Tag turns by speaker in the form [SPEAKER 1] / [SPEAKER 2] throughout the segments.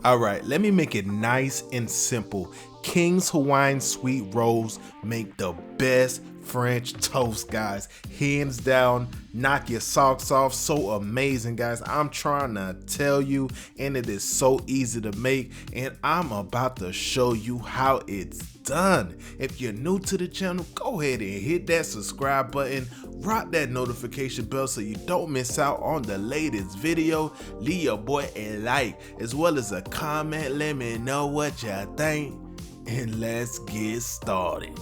[SPEAKER 1] All right, let me make it nice and simple. King's Hawaiian Sweet Rolls make the best French toast, guys. Hands down, knock your socks off. So amazing, guys. I'm trying to tell you, and it is so easy to make, and I'm about to show you how it's done. If you're new to the channel, go ahead and hit that subscribe button, rock that notification bell so you don't miss out on the latest video. Leave your boy a like as well as a comment. Let me know what you think, and let's get started.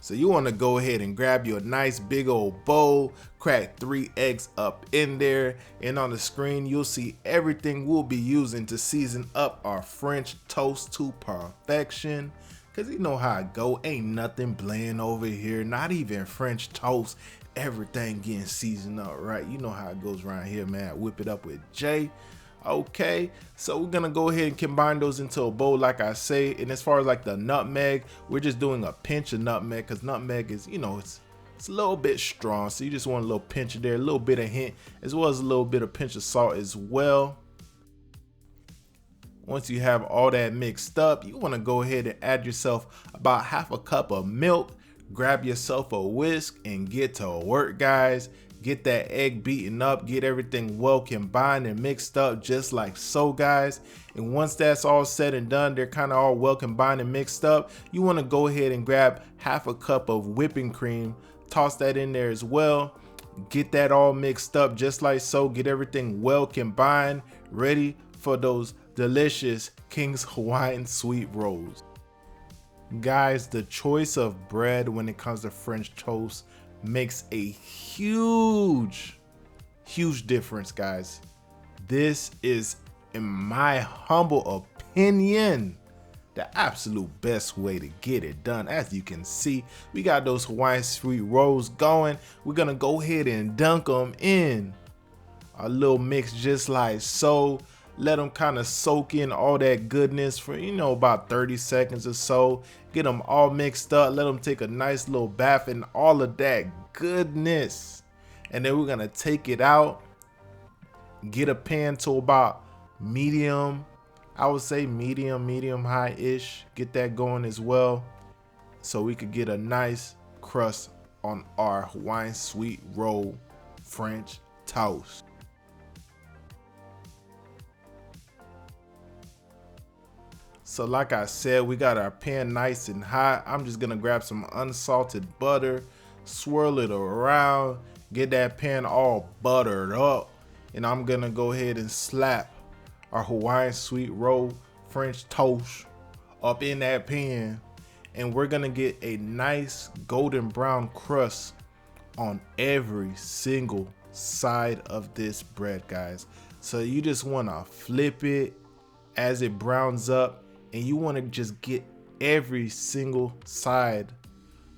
[SPEAKER 1] So you want to go ahead and grab you a nice big old bowl, crack 3 eggs up in there, and on the screen you'll see everything we'll be using to season up our French toast to perfection. Cause you know how it go, ain't nothing bland over here, not even French toast, everything getting seasoned up right. You know how it goes around here, man. Whip it up with Jay. Okay, so we're gonna go ahead and combine those into a bowl like I say. And as far as like the nutmeg, we're just doing a pinch of nutmeg because nutmeg is, you know, it's a little bit strong, so you just want a little pinch of there, a little bit of hint, as well as a little bit of pinch of salt as well. Once you have all that mixed up, you want to go ahead and add yourself about half a cup of milk. Grab yourself a whisk and get to work, guys. Get that egg beaten up, get everything well combined and mixed up just like so, guys. And once that's all said and done, they're kind of all well combined and mixed up, you want to go ahead and grab half a cup of whipping cream, toss that in there as well. Get that all mixed up just like so, get everything well combined, ready for those delicious King's Hawaiian Sweet Rolls. Guys, the choice of bread when it comes to French toast makes a huge difference, guys. This is, in my humble opinion, the absolute best way to get it done. As you can see, we got those Hawaiian Sweet Rolls going. We're gonna go ahead and dunk them in a little mix just like so. Let them kind of soak in all that goodness for, you know, about 30 seconds or so. Get them all mixed up. Let them take a nice little bath in all of that goodness. And then we're going to take it out. Get a pan to about medium. I would say medium high-ish. Get that going as well, so we could get a nice crust on our Hawaiian Sweet Roll French toast. So like I said, we got our pan nice and hot. I'm just gonna grab some unsalted butter, swirl it around, get that pan all buttered up, and I'm gonna go ahead and slap our Hawaiian Sweet Roll French toast up in that pan, and we're gonna get a nice golden brown crust on every single side of this bread, guys. So you just wanna flip it as it browns up, and you want to just get every single side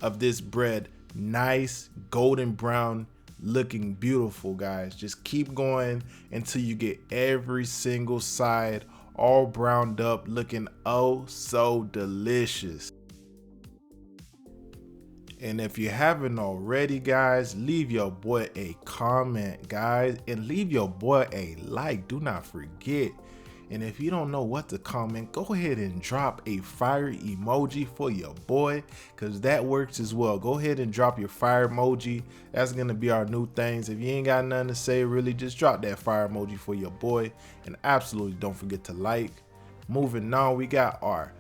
[SPEAKER 1] of this bread nice golden brown looking beautiful, guys. Just keep going until you get every single side all browned up, looking oh so delicious. And if you haven't already, guys, leave your boy a comment, guys, and leave your boy a like. Do not forget. And if you don't know what to comment, go ahead and drop a fire emoji for your boy, because that works as well. Go ahead and drop your fire emoji. That's going to be our new things. If you ain't got nothing to say, really, just drop that fire emoji for your boy. And absolutely don't forget to like. Moving on, we got our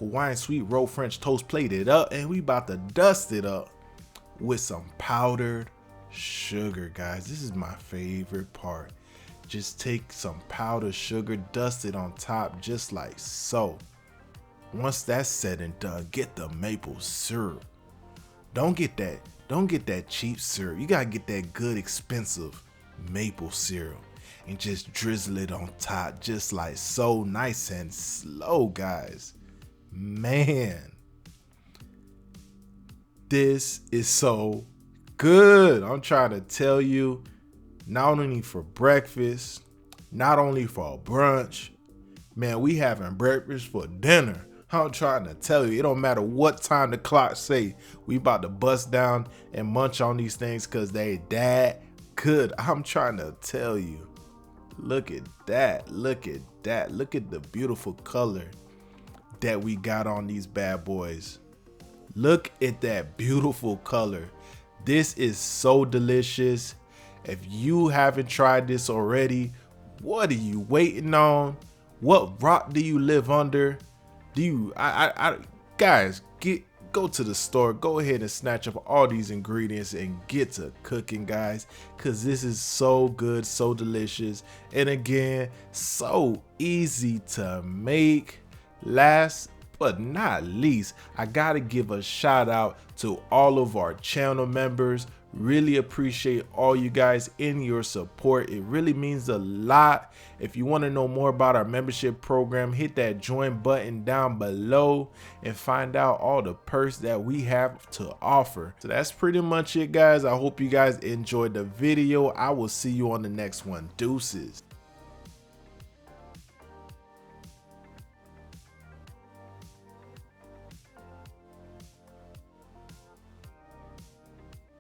[SPEAKER 1] Hawaiian Sweet Roll French toast plated up, and we about to dust it up with some powdered sugar, guys. This is my favorite part. Just take some powdered sugar, dust it on top just like so. Once that's said and done, get the maple syrup. Don't get that cheap syrup. You gotta get that good expensive maple syrup and just drizzle it on top just like so, nice and slow, guys. Man, this is so good. I'm trying to tell you, not only for breakfast, not only for brunch, man, we having breakfast for dinner. I'm trying to tell you, it don't matter what time the clock say, we about to bust down and munch on these things because they that good. I'm trying to tell you. Look at that. Look at that. Look at the beautiful color that we got on these bad boys. Look at that beautiful color. This is so delicious. If you haven't tried this already, what are you waiting on? What rock do you live under? Do you guys, go to the store, go ahead and snatch up all these ingredients and get to cooking, guys, because this is so good, so delicious, and again, so easy to make. Last but not least, I gotta give a shout out to all of our channel members. Really appreciate all you guys in your support. It really means a lot. If you want to know more about our membership program, hit that join button down below and find out all the perks that we have to offer. So that's pretty much it, guys. I hope you guys enjoyed the video. I will see you on the next one. Deuces.